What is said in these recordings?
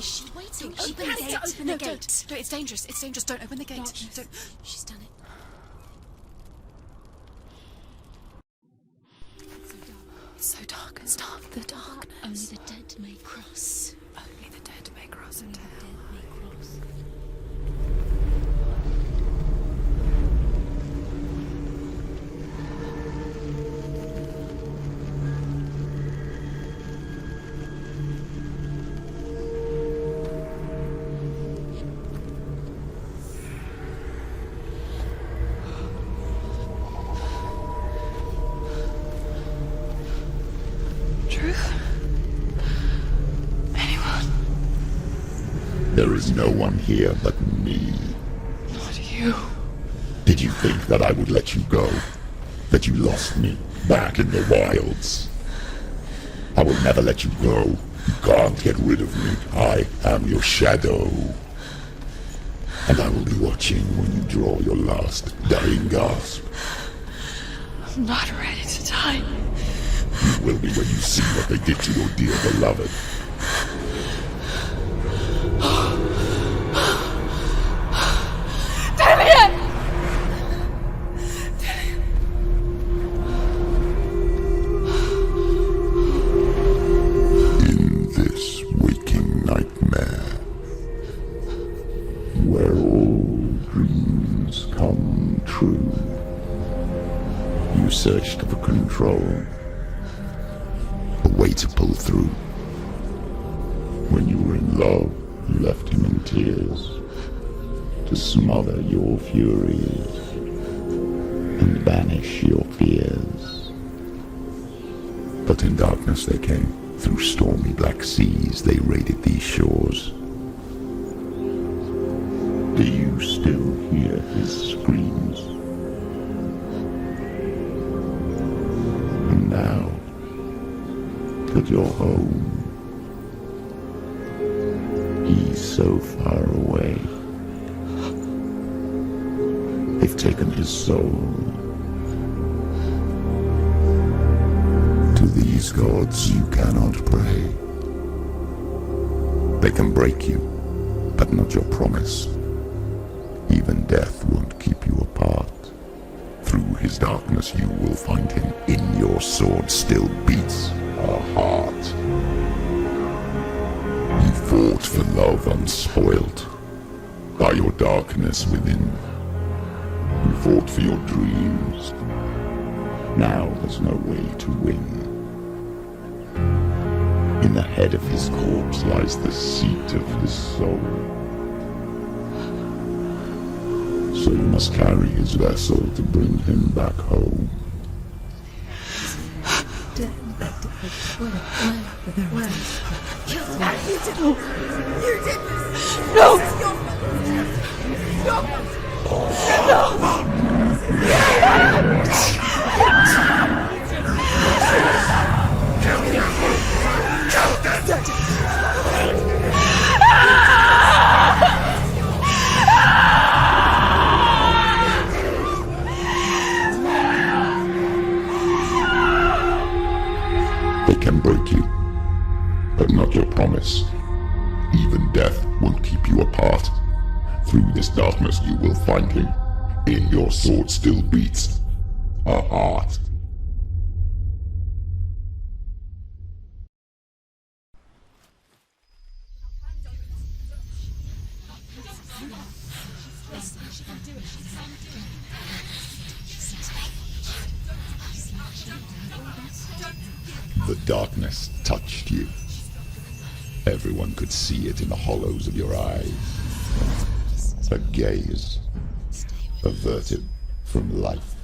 Is she waiting? Open the gate. Open the gate. No, it's dangerous. It's dangerous. Don't open the gate. Don't. She's done it. It's so dark. It's dark. The darkness. Only the dead may cross. Only the dead may cross Only into the hell. dead may cross. Truth? Anyone? There is no one here but me. Not you. Did you think that I would let you go? That you lost me back in the wilds? I will never let you go. You can't get rid of me. I am your shadow. And I will be watching when you draw your last dying gasp. I'm not ready to die. You will be when you see what they did to your dear beloved. Damien! In this waking nightmare, where all dreams come true, you searched for control, a way to pull through. When you were in love, you left him in tears, to smother your furies and banish your fears. But in darkness they came, through stormy black seas they raided these shores. Do you still hear his screams? And now that you're home, he's so far away. They've taken his soul. To these gods you cannot pray. They can break you, but not your promise. Even death won't keep you apart. Through his darkness you will find him. In your sword still beats a heart. You fought for love unspoilt by your darkness within. You fought for your dreams. Now there's no way to win. In the head of his corpse lies the seat of his soul. So you must carry his vessel to bring him back home. They can break you, but not your promise. Even death won't keep you apart. Through this darkness you will find him. In your sword still beats a heart. The darkness touched you. Everyone could see it in the hollows of your eyes. A gaze averted from life.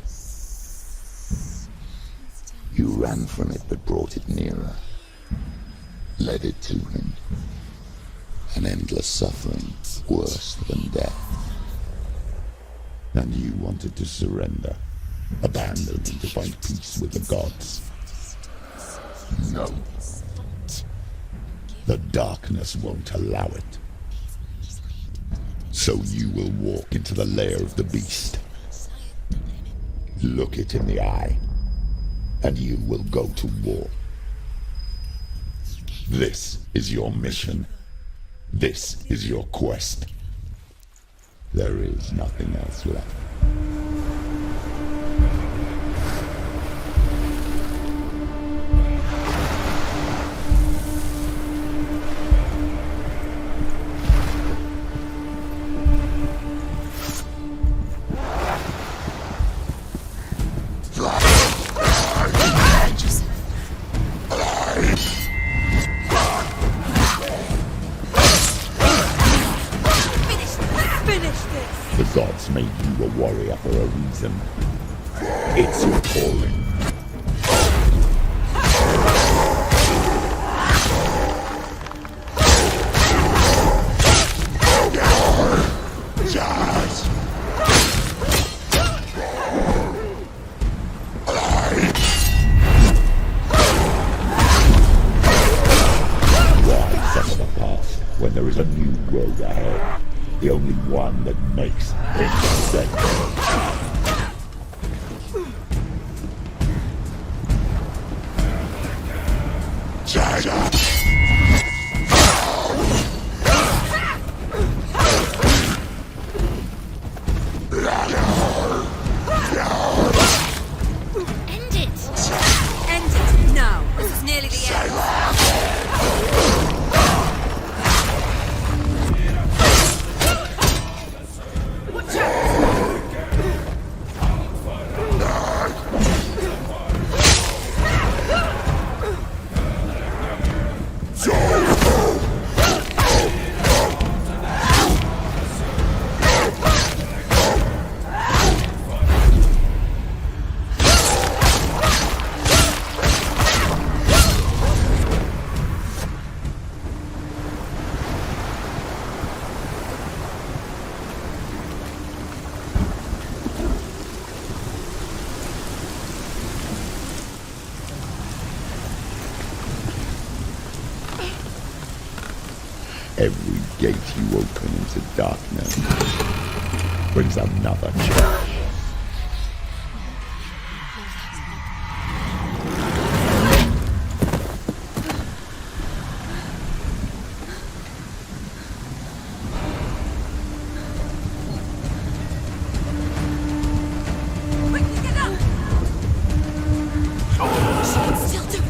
You ran from it but brought it nearer. Led it to him. An endless suffering, worse than death. And you wanted to surrender, abandon and to find peace with the gods. No. The darkness won't allow it. So you will walk into the lair of the beast. Look it in the eye, and you will go to war. This is your mission. This is your quest. There is nothing else left. The gods made you a warrior for a reason. It's your calling. Why suffer the past when there is a new road ahead? The only one that makes any sense. End it! End it now! This is nearly the end. Every gate you open into darkness brings another change. Quickly get up! She can still do it!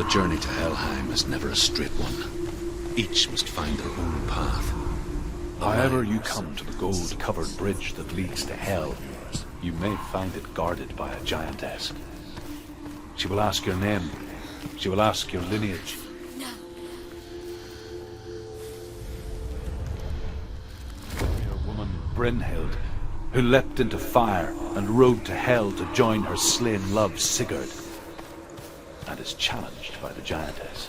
The journey to Helheim is never a straight one. Each must find their own path. However you come to the gold-covered bridge that leads to Hell, you may find it guarded by a giantess. She will ask your name. She will ask your lineage. No. A woman, Brynhild, who leapt into fire and rode to Hell to join her slain love Sigurd, and is challenged by the giantess.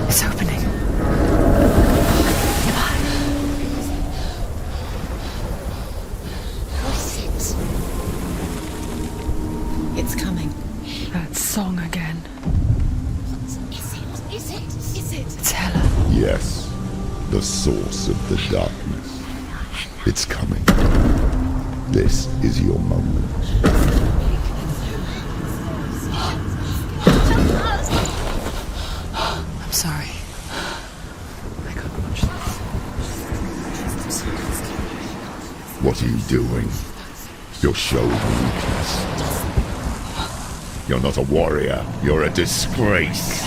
It's opening. It's coming. That song again. Is it? It's Hela. Yes, the source of the darkness. It's coming. This is your moment. I'm sorry. I can't watch this. What are you doing? You're showing weakness. You're not a warrior. You're a disgrace.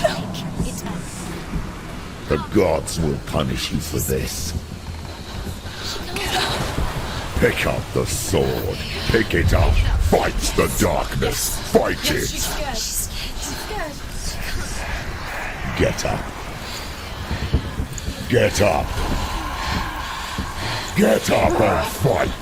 The gods will punish you for this. Pick up the sword. Pick it up. Fight the darkness. Fight it. Get up. Get up. Get up and fight.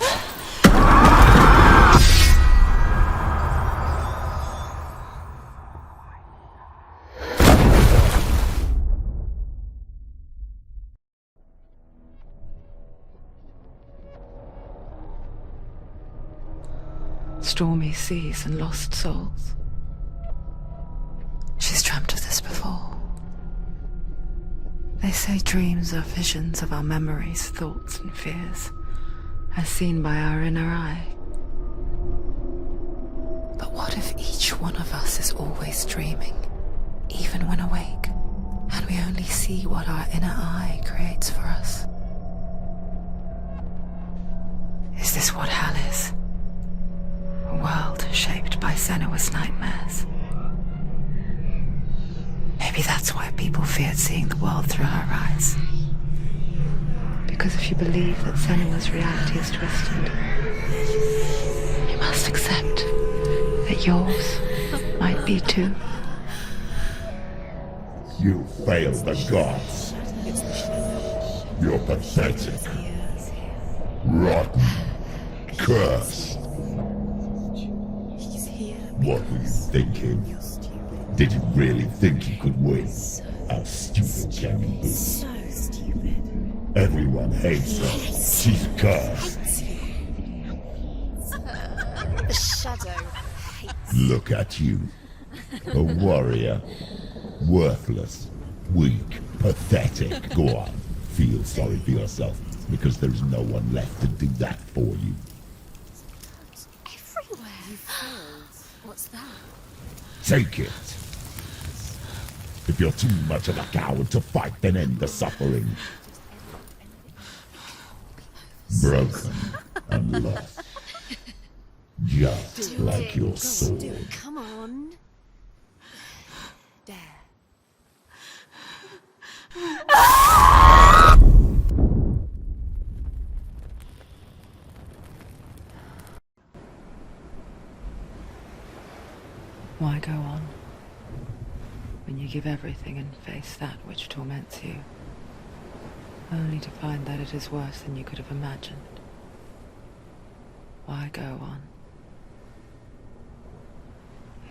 Stormy seas and lost souls. She's dreamt of this before. They say dreams are visions of our memories, thoughts and fears, as seen by our inner eye. But what if each one of us is always dreaming, even when awake, and we only see what our inner eye creates for us? Is this what hell is? A world shaped by Senua's nightmares. Maybe that's why people feared seeing the world through her eyes. Because if you believe that Senua's reality is twisted, you must accept that yours might be too. You failed the gods. You're pathetic. Rotten. Cursed. What were you thinking? Did you really think you could win? How stupid can you be? So stupid. Everyone hates her. She's cursed. The shadow hates. Look at you. A warrior. Worthless. Weak. Pathetic. Go on. Feel sorry for yourself, because there's no one left to do that for you. Everywhere. You failed. What's that? Take it. If you're too much of a coward to fight, then end the suffering. Broken and lost. Just like your sword. Come on. Dare. Why go on when you give everything and face that which torments you, only to find that it is worse than you could have imagined? Why go on?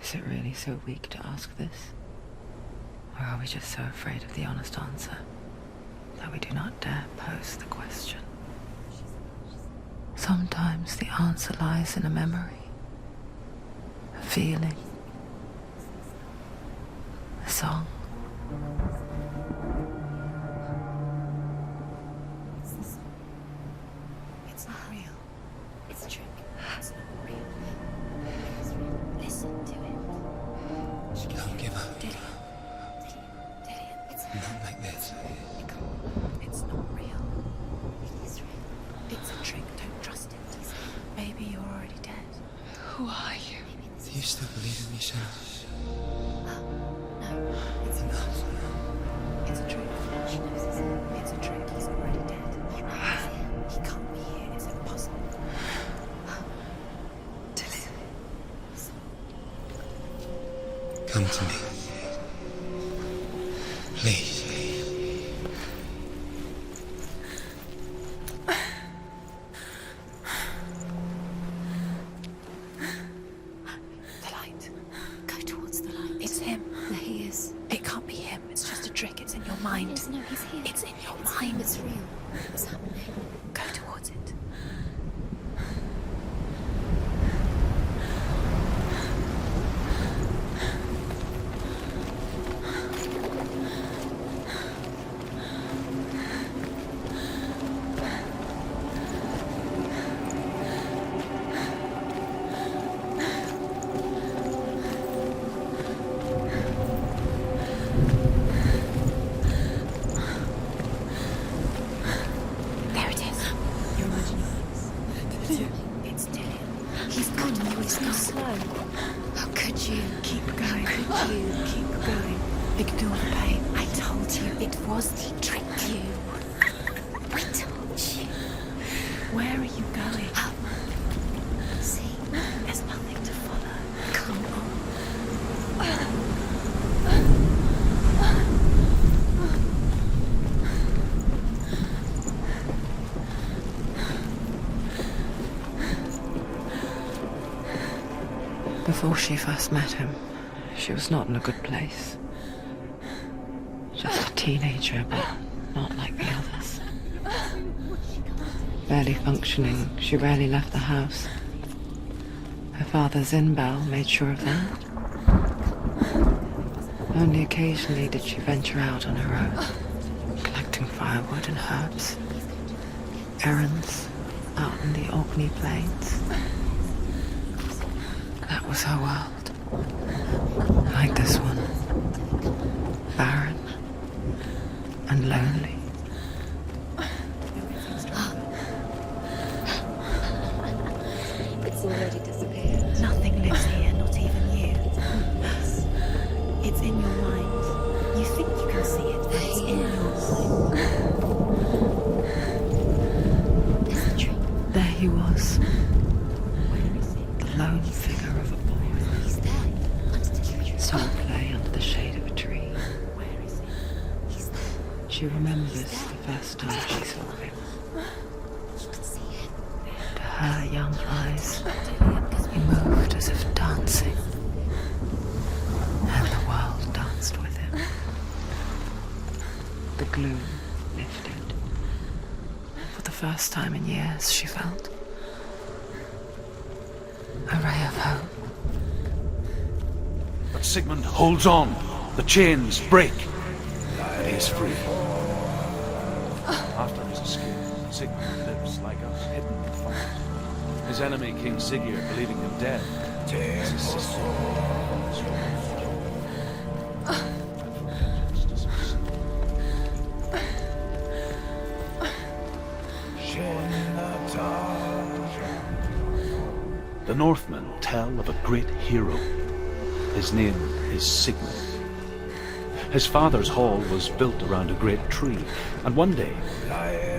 Is it really so weak to ask this? Or are we just so afraid of the honest answer that we do not dare pose the question? Sometimes the answer lies in a memory, a feeling, a song. It's not real. It's a trick. It's not real. It's real. Listen to it. Don't give up. Dillian. It's Not like this. It's not real. It is real. It's a trick. Don't trust it. Maybe you're already dead. Who are you? Do you still believe in me, Senua? No, it's not. It's a trick. She knows it's a trick. He's already dead. He can't be here. It's impossible. Come to me. Please. The light. Go towards the light. It's him. There he is. It can't be him. It's just a trick. It's in your mind. No, he's here. It's in your mind. It's real. What's happening? Go towards it. There it is. You're imagining it. It's Dillian. He's gone. You were so slow. How could you? Keep going. How could you? Keep going. Ignore the pain. I told you it was to trick you. I told you. Where are you going? Up. See, there's nothing to follow. Come on. Before she first met him, she was not in a good place. Just a teenager, but not like the others. Barely functioning, she rarely left the house. Her father's in-bell made sure of that. Only occasionally did she venture out on her own, collecting firewood and herbs. Errands out in the Orkney Plains. That was her world. Like this one. Barren and lonely. It's already disappeared. Nothing lives here, not even you. Yes. It's in your mind. You think you can see it, but it's in your mind. It's a trick. There he was, Where is he? the lone figure of a boy. He's there. Under the tree. Sole play under the shade of a tree. Where is he? She remembers the first time she saw him. To her young eyes, he moved as if dancing, and the world danced with him. The gloom lifted. For the first time in years, she felt a ray of hope. But Sigmund holds on. The chains break. And he is free. After his escape, Sigmund lives like us, hidden in the forest. His enemy, King Sigurd, believing him dead, is his sister. The Northmen tell of a great hero. His name is Sigmund. His father's hall was built around a great tree, and one day,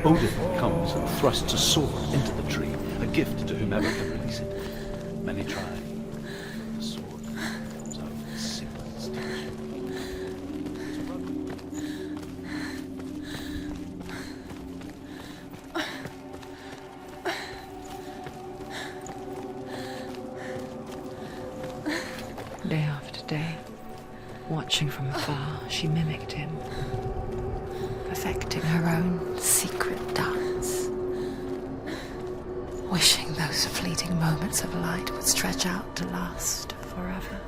Odin comes and thrusts a sword into the tree, a gift to whomever can release it. Many try. The sword comes out of Sigmund's touch. Day after day, watching from afar, she mimicked him, perfecting her own secret dance, wishing those fleeting moments of light would stretch out to last forever.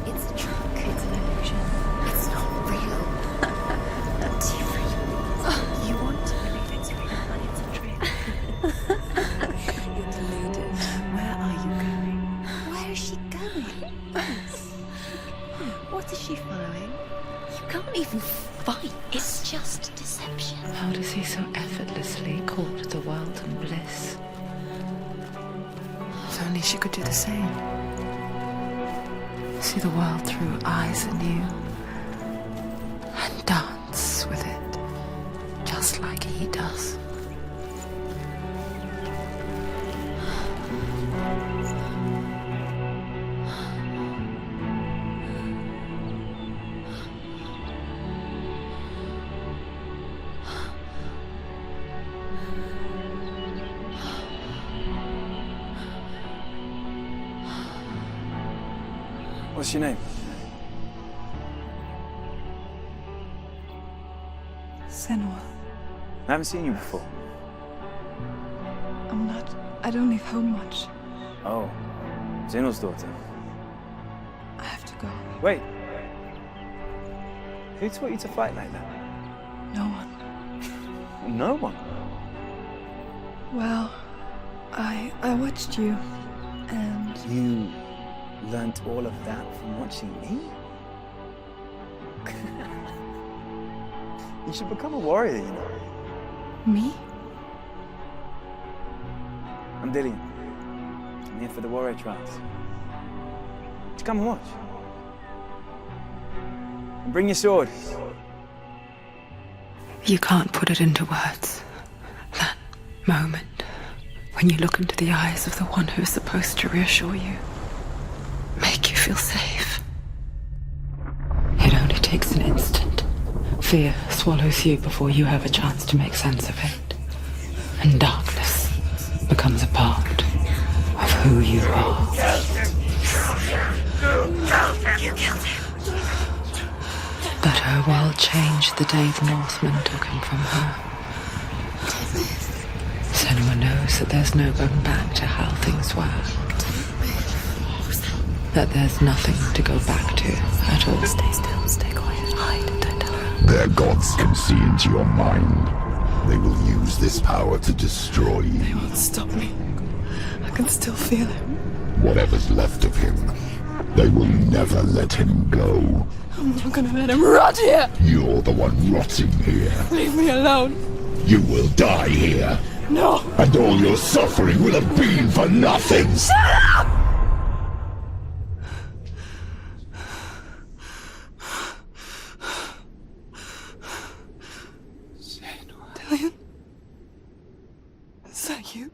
It's a trick. It's an illusion. It's not real. Do you really? You want to believe it's real, but it's a trick. You're deluded. Where are you going? Where is she going? What is she following? You can't even fight. It's just deception. How does he so effortlessly court the world and bliss? If only she could do the same. See the world through eyes anew and dance with it, just like he does. What's your name? Senua. I haven't seen you before. I don't leave home much. Oh, Zenua's daughter. I have to go. Wait. Who taught you to fight like that? No one. No one. Well, I watched you, and You learnt all of that from watching me? You should become a warrior, you know. me? I'm Dillian. I'm here for the warrior trials. Just come and watch. And bring your sword. You can't put it into words. That moment when you look into the eyes of the one who is supposed to reassure you, make you feel safe. It only takes an instant. Fear swallows you before you have a chance to make sense of it. And darkness becomes a part of who you are. But her world changed the day the Northmen took him from her. Senua knows that there's no going back to how things were. That there's nothing to go back to at all. Stay still, stay quiet, hide, don't tell her. Their gods can see into your mind. They will use this power to destroy you. They won't stop me. I can still feel him. Whatever's left of him, they will never let him go. I'm not gonna let him rot here! You're the one rotting here. Leave me alone! You will die here. No! And all your suffering will have been for nothing. Shut up! Dillian? Is that you?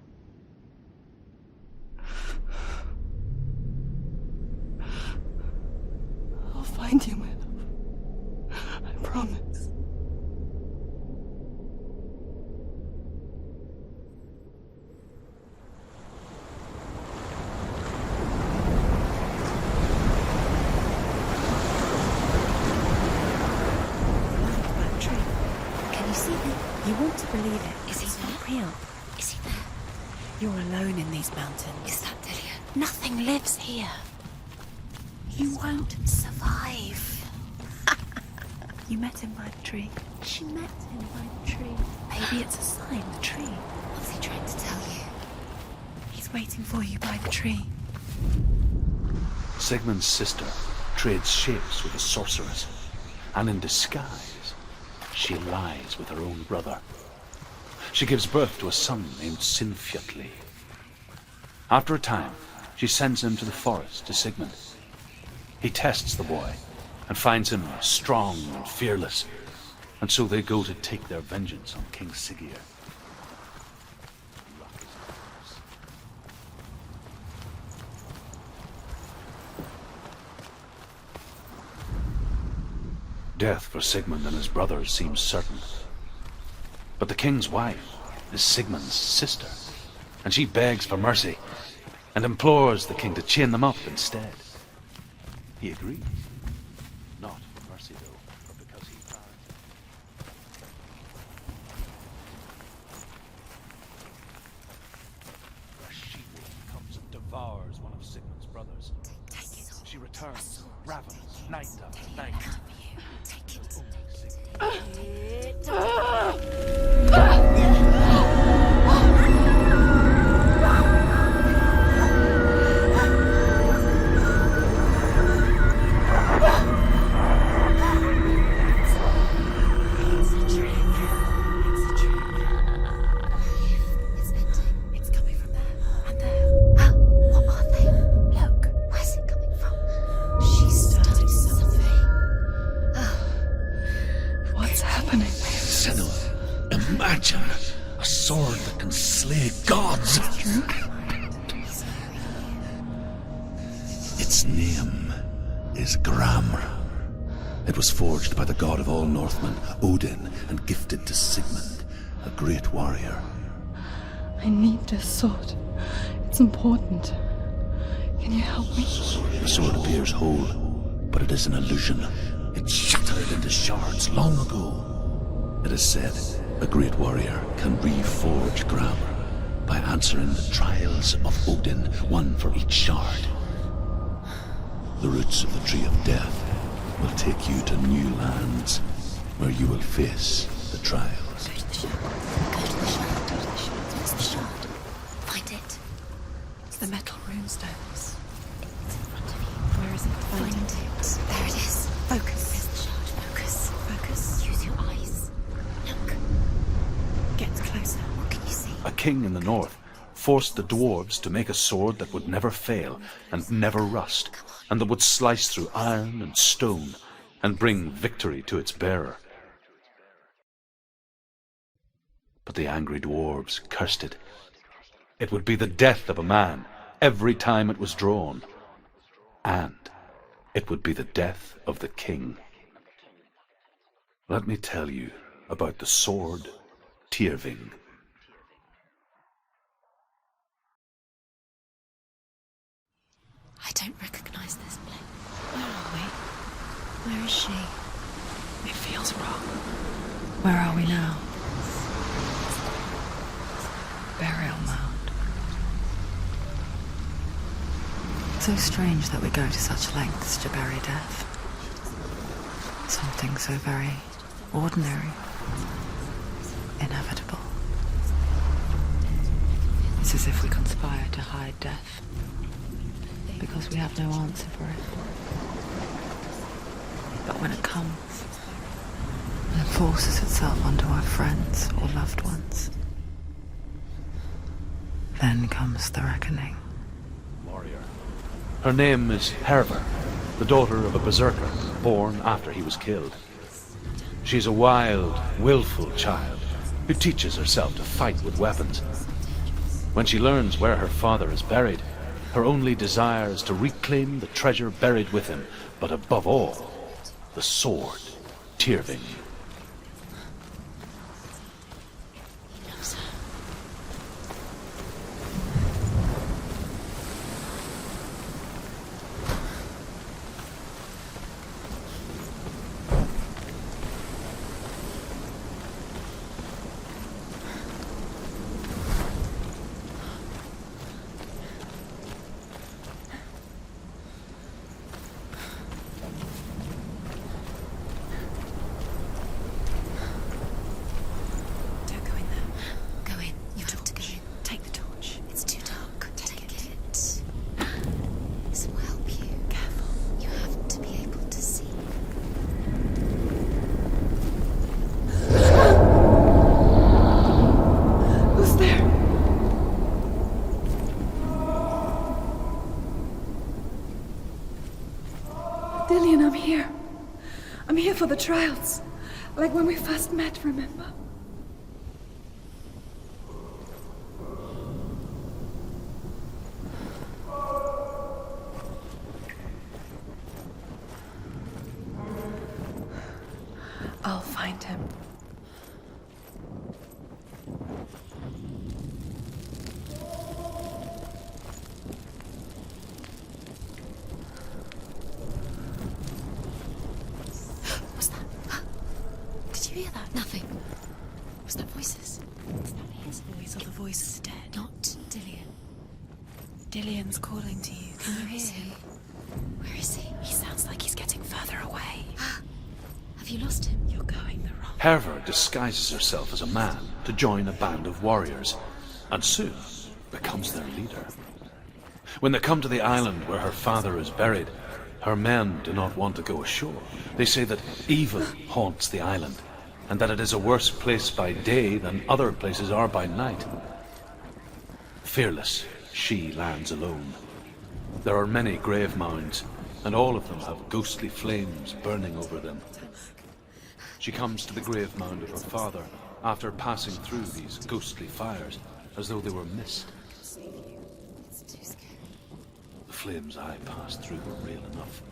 I'll find you, my love. I promise. want to believe it. Is he It's there? not real. Is he there? You're alone in these mountains. Is that Delia? Nothing lives here. You won't survive. You met him by the tree. She met him by the tree. Maybe it's a sign, the tree. What's he trying to tell you? He's waiting for you by the tree. Sigmund's sister trades shapes with a sorceress, and in disguise, she lies with her own brother. She gives birth to a son named Sinfjotli. After a time, she sends him to the forest to Sigmund. He tests the boy and finds him strong and fearless, and so they go to take their vengeance on King Siggeir. Death for Sigmund and his brothers seems certain. But the king's wife is Sigmund's sister, and she begs for mercy and implores the king to chain them up instead. He agrees. Not for mercy, though, but because he found... A she-wolf comes and devours one of Sigmund's brothers. Take it. She returns, ravenous, night after night. Take it. It's ending. It's coming from there and there. Oh, what are they? Look, Where's it coming from? She's starting something. What's happening? Senua, imagine a sword that can slay gods. Its name is Gramr. It was forged by the god of all Northmen, Odin, and gifted to Sigmund, a great warrior. I need this sword. It's important. Can you help me? The sword appears whole, but it is an illusion. It shattered into shards long ago. It is said a great warrior can reforge Gramr by answering the trials of Odin, one for each shard. The roots of the Tree of Death will take you to new lands where you will face the trials. Go to the shard. Go to the shard. Go to the shard. What's the shard? Find it. it's the metal runestones. It's in front of you. Where is it? Find it. There it is. Focus. There's the shard. Focus. Focus. Use your eyes. Look. Get closer. What can you see? A king in the north forced the dwarves to make a sword that would never fail and never rust, and that would slice through iron and stone and bring victory to its bearer. But the angry dwarves cursed it. It would be the death of a man every time it was drawn, and it would be the death of the king. Let me tell you about the sword Tyrving. I don't recognize this place. Where are we? Where is she? It feels wrong. Where are we now? Burial mound. So strange that we go to such lengths to bury death. Something so very ordinary, inevitable. It's as if we conspire to hide death, because we have no answer for it. But when it comes, and forces itself onto our friends or loved ones, then comes the reckoning. Warrior. Her name is Herver, the daughter of a berserker born after he was killed. She's a wild, willful child who teaches herself to fight with weapons. When she learns where her father is buried, her only desire is to reclaim the treasure buried with him, but above all, the sword, Tyrving. He loves her. Dillian, I'm here. I'm here for the trials. Like when we first met, remember? I'll find him. What's that? Did you hear that? Nothing. Was that voices? Is that his voice or the voice of the dead? Not Dillian. Dillian's calling to you. Can you hear him? Where is he? He sounds like he's getting further away. Have you lost him? You're going the wrong way. Herva disguises herself as a man to join a band of warriors, and soon becomes their leader. When they come to the island where her father is buried, her men do not want to go ashore. They say that evil haunts the island, and that it is a worse place by day than other places are by night. Fearless, she lands alone. There are many grave mounds, and all of them have ghostly flames burning over them. She comes to the grave mound of her father after passing through these ghostly fires, as though they were mist. The flames I passed through were real enough.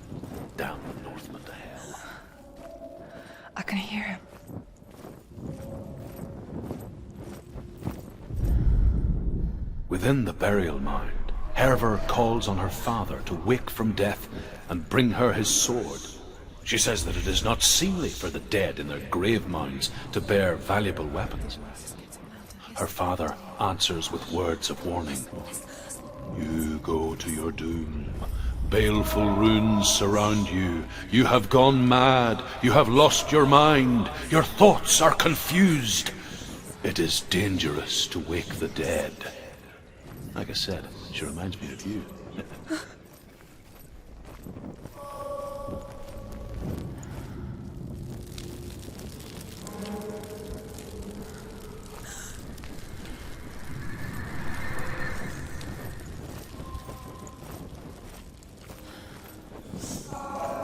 Damn the Northmen to hell. I can hear him. Within the burial mound, Herva calls on her father to wake from death and bring her his sword. She says that it is not seemly for the dead in their grave mounds to bear valuable weapons. Her father answers with words of warning. You go to your doom. Baleful runes surround you. You have gone mad. You have lost your mind. Your thoughts are confused. It is dangerous to wake the dead. Like I said, she reminds me of you.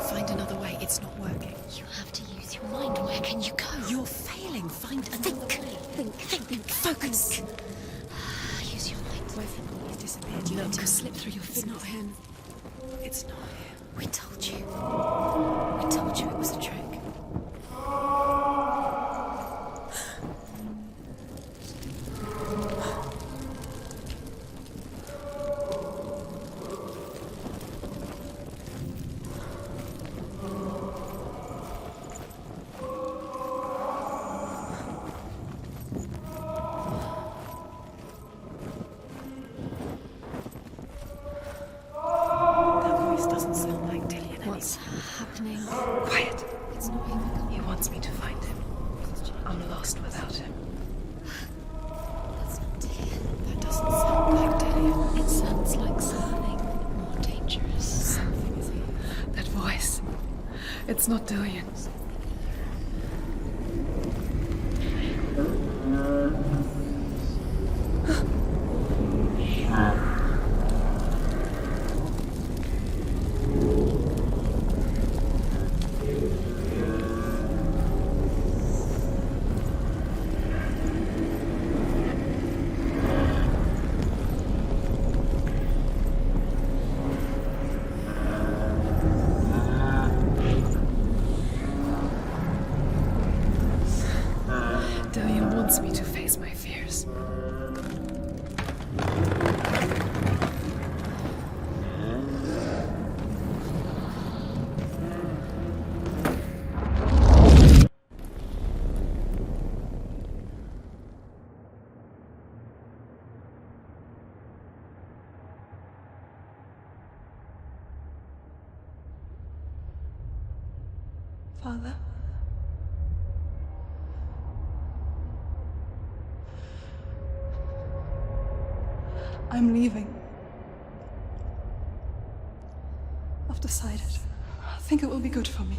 Find another way. It's not working. You have to use your mind. Where can you go? You're failing. Find another way. Think. Focus. Use your mind. He's disappeared. You let him slip through your fingers. It's not him. It's not him. We told you. We told you it was a trick. Quiet. It's not him. He wants me to find him. I'm lost without him. That's not Dillian. That doesn't sound like Dillian. It sounds like something more dangerous. Something is here. That voice. It's not Dillian. Dillian wants me to face my fears. Father? I'm leaving. I've decided. I think it will be good for me.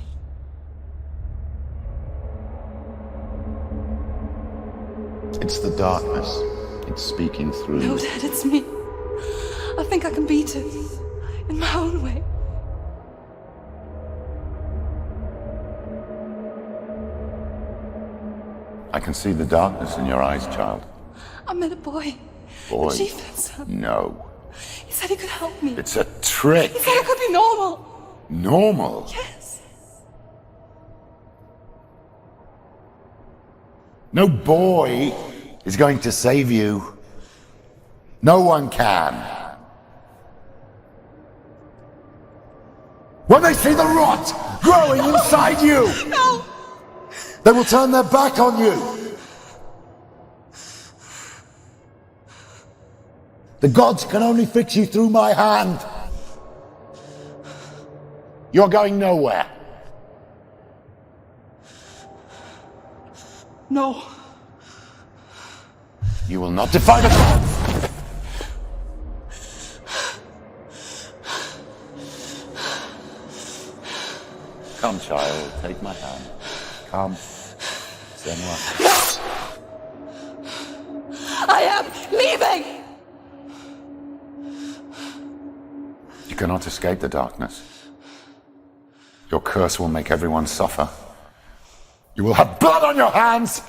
It's the darkness. It's speaking through. No, Dad, it's me. I think I can beat it. In my own way. I can see the darkness in your eyes, child. I met a boy. Boy. The chief. No. He said he could help me. It's a trick. He said I could be normal. Normal? Yes. No boy is going to save you. No one can. When they see the rot growing inside you, No! they will turn their back on you. The gods can only fix you through my hand. You're going nowhere. No. You will not defy the gods! Come, child, take my hand. Come. Senua. I am leaving! You cannot escape the darkness. Your curse will make everyone suffer. You will have blood on your hands!